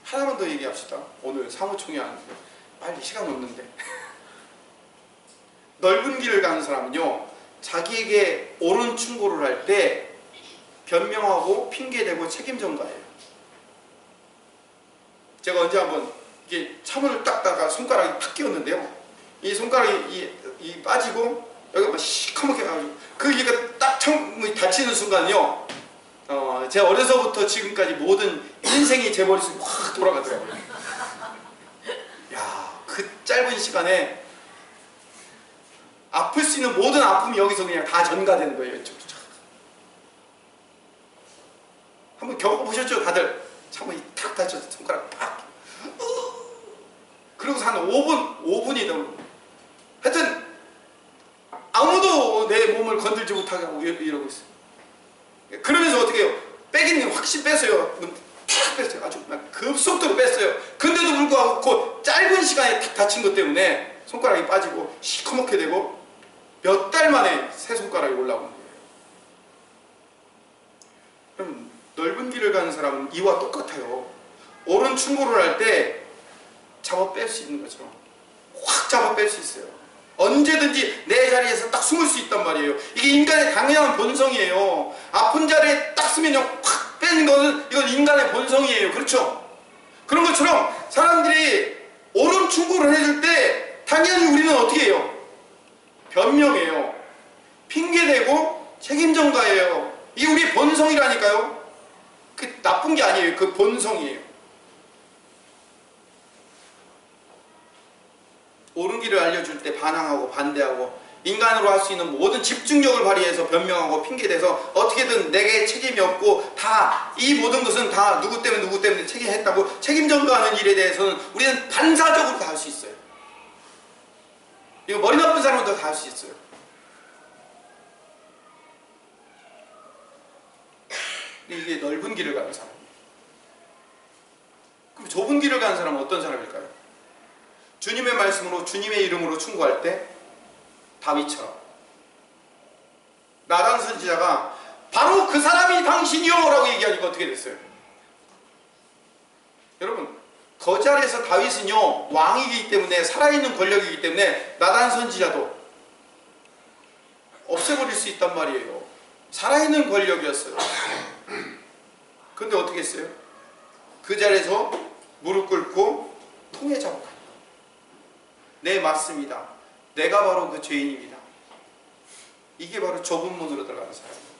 하나만 더 얘기합시다. 오늘 사무총회 하는데 빨리 시간 없는데 넓은 길을 가는 사람은요 자기에게 옳은 충고를 할 때 변명하고 핑계대고 책임 전가해요. 제가 언제 한번 이게 차문을 닦다가 손가락이 탁 끼었는데요. 이 손가락이 이 빠지고 여기가 막 시커멓게 나가지고 그 얘가 딱 창문이 닫히는 순간요. 제가 어려서부터 지금까지 모든 인생이 제 머릿속에 확 돌아가더라고요. 야, 그 짧은 시간에 아플 수 있는 모든 아픔이 여기서 그냥 다 전가되는 거예요. 한번 겪어보셨죠? 다들 창문이 탁 닫혀서 손가락 팍 그러고서 한 5분이 넘고 하여튼 아무도 내 몸을 건들지 못하게 하고 이러고 있어요. 그러면서 어떻게 해요? 빼기는 확실히 뺐어요. 탁 뺐어요. 아주 급속도로 뺐어요. 근데도 불구하고 그 짧은 시간에 탁 다친 것 때문에 손가락이 빠지고 시커멓게 되고 몇 달 만에 새 손가락이 올라오는 거예요. 그럼 넓은 길을 가는 사람은 이와 똑같아요. 옳은 충고를 할 때 잡아 뺄 수 있는 것처럼 확 잡아 뺄 수 있어요. 언제든지 내 자리에서 딱 숨을 수 있단 말이에요. 이게 인간의 당연한 본성이에요. 아픈 자리에 딱 쓰면요, 확 빼는 거는 이건 인간의 본성이에요. 그렇죠? 그런 것처럼 사람들이 옳은 충고를 해줄 때 당연히 우리는 어떻게 해요? 변명해요. 핑계대고 책임 전가해요. 이게 우리 본성이라니까요. 그 나쁜 게 아니에요. 그 본성이에요. 옳은 길을 알려줄 때 반항하고 반대하고 인간으로 할 수 있는 모든 집중력을 발휘해서 변명하고 핑계대서 어떻게든 내게 책임이 없고 다 이 모든 것은 다 누구 때문에 책임했다고 책임 전가하는 일에 대해서는 우리는 반사적으로 다 할 수 있어요. 이거 머리 나쁜 사람은 다 할 수 있어요. 근데 이게 넓은 길을 가는 사람. 그럼 좁은 길을 가는 사람은 어떤 사람일까요? 주님의 말씀으로 주님의 이름으로 충고할 때 다윗처럼 나단 선지자가 바로 그 사람이 당신이요 라고 얘기하니까 어떻게 됐어요? 여러분 그 자리에서 다윗은요 왕이기 때문에 살아있는 권력이기 때문에 나단 선지자도 없애버릴 수 있단 말이에요. 살아있는 권력이었어요. 근데 어떻게 했어요? 그 자리에서 무릎 꿇고 통회자고 네 맞습니다. 내가 바로 그 죄인입니다. 이게 바로 좁은 문으로 들어가는 사람입니다.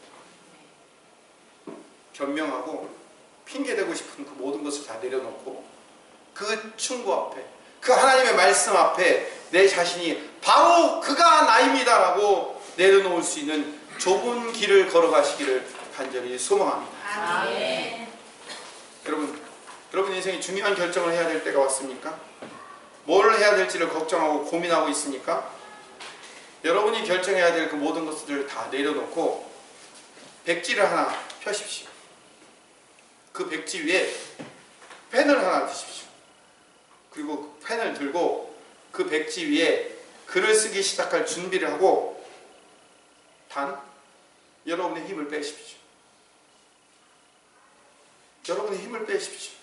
변명하고 핑계대고 싶은 그 모든 것을 다 내려놓고 그 충고 앞에 그 하나님의 말씀 앞에 내 자신이 바로 그가 나입니다 라고 내려놓을 수 있는 좁은 길을 걸어가시기를 간절히 소망합니다. 아멘. 여러분 인생에 중요한 결정을 해야 될 때가 왔습니까? 뭘 해야 될지를 걱정하고 고민하고 있습니까? 여러분이 결정해야 될 그 모든 것들을 다 내려놓고 백지를 하나 펴십시오. 그 백지 위에 펜을 하나 드십시오. 그리고 펜을 들고 그 백지 위에 글을 쓰기 시작할 준비를 하고 단 여러분의 힘을 빼십시오. 여러분의 힘을 빼십시오.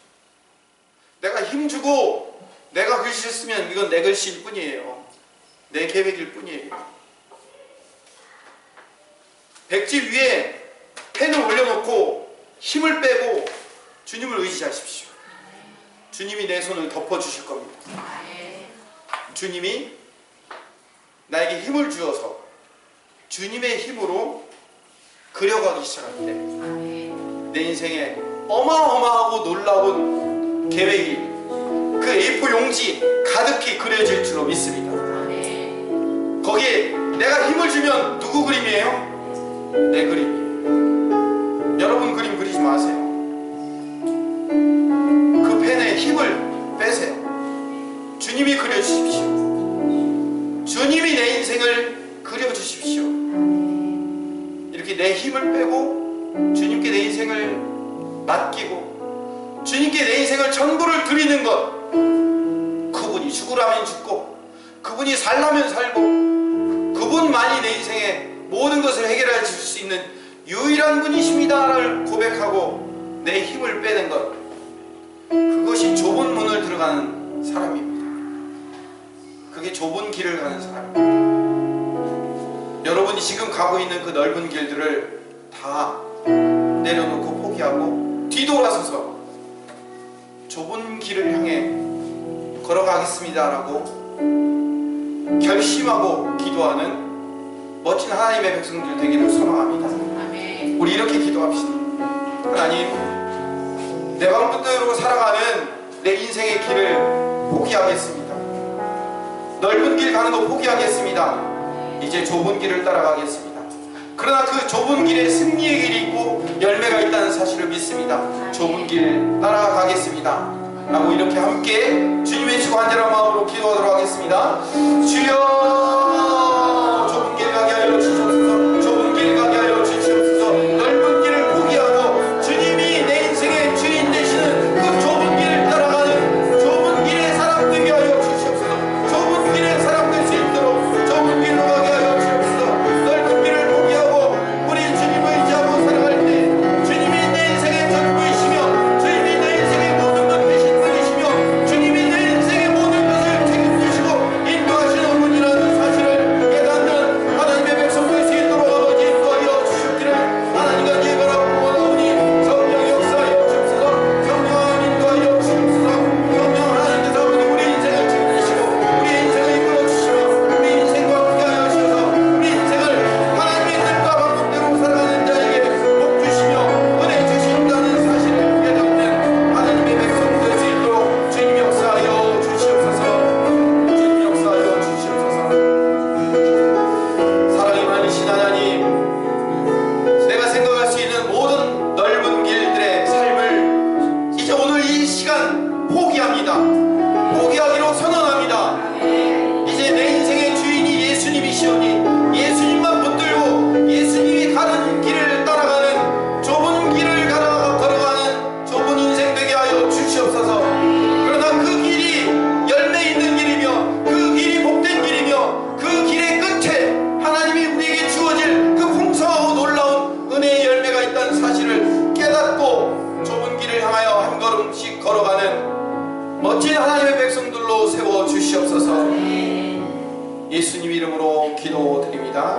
내가 힘주고 내가 글씨를 쓰면 이건 내 글씨일 뿐이에요. 내 계획일 뿐이에요. 백지 위에 펜을 올려놓고 힘을 빼고 주님을 의지하십시오. 주님이 내 손을 덮어주실 겁니다. 주님이 나에게 힘을 주어서 주님의 힘으로 그려가기 시작할 때 내 인생에 어마어마하고 놀라운 계획이 그 A4 용지 가득히 그려질 줄로 믿습니다. 거기에 내가 힘을 주면 누구 그림이에요? 내 그림이에요. 여러분 그림 그리지 마세요. 그 펜에 힘을 빼세요. 주님이 그려주십시오. 주님이 내 인생을 그려주십시오. 이렇게 내 힘을 빼고 주님께 내 인생을 맡기고 주님께 내 인생을 전부를 드리는 것, 그분이 죽으라면 죽고 그분이 살라면 살고 그분만이 내 인생의 모든 것을 해결해 줄 수 있는 유일한 분이십니다를 고백하고 내 힘을 빼는 것, 그것이 좁은 문을 들어가는 사람입니다. 그게 좁은 길을 가는 사람입니다. 여러분이 지금 가고 있는 그 넓은 길들을 다 내려놓고 포기하고 뒤돌아서서 좁은 길을 향해 걸어가겠습니다 라고 결심하고 기도하는 멋진 하나님의 백성들 되기를 소망합니다. 아멘. 우리 이렇게 기도합시다. 하나님, 내 마음대로 살아가는 내 인생의 길을 포기하겠습니다. 넓은 길 가는 거 포기하겠습니다. 이제 좁은 길을 따라가겠습니다. 그러나 그 좁은 길에 승리의 길이 있고 열매가 있다는 사실을 믿습니다. 좁은 길 따라가겠습니다. 라고 이렇게 함께 주님 외치고 간절한 마음으로 기도하도록 하겠습니다. 주여, 좁은 길 가게 하여 주시옵소서. 좁은 길 가게 하여 주시옵소서. 넓은 길을 포기하고 주님이 내 인생의 주인 되시는 그 좁은 길을 따라가는 좁은 길의 사람 되게 하여 주시옵소서. 좁은 길의 사람 될 수 있도록 좁은 길로 가게 하여 주시옵소서. 넓은 길을 포기하고 우리 주님을 의지하고 살아갈 때 주님이 내 인생의 전부이시며 주님이 내 인생의 모든 것 되신 분이시며 주님이 내 인생의 모든 것을 책임지시고 인도하시는 분이라는 사실을 깨닫는 하나님의 백성 될 수 있도록 아버지 인도하여 주시기를 하나님과 예배하고 원하오니 성령 역사하여 주옵소서. 성령 인도하여 주옵소서. 성령 하나님께서 우리 인생을 책임지시고 우리 인생을 이끌어 주시며 우리 인생과 함께하여 주셔서 우리 인생을 하나님의 뜻과 방법대로 살아가는 자에게 복 주시며 은혜 주신다는 사실을 깨닫는 하나님의 백성 될 수 있도록 주님 역사하여 주시옵소서. 주님 역사하여 주시옵소서. 사랑이 많으신 하나님, 내가 생각할 수 있는 모든 넓은 길들의 삶을 이제 오늘 이 시간 포기합니다. 포기하기로 선언합니다. 이제 내 인생의 주인이 예수님이시오니 예수님만 붙들고 예수님이 가는 길을 따라가는 좁은 길을 걸어가는 좁은 인생 되게 하여 주시옵소서. 그러나 그 길이 열매 있는 길이며 그 길이 복된 길이며 그 길의 끝에 하나님이 우리에게 주어질 그 풍성하고 놀라운 은혜의 열매가 있다는 사실을 깨닫고 좁은 길을 향하여 한 걸음씩 걸어가는 멋진 하나님의 백성들로 세워 주시옵소서. 예수님 이름으로 기도드립니다.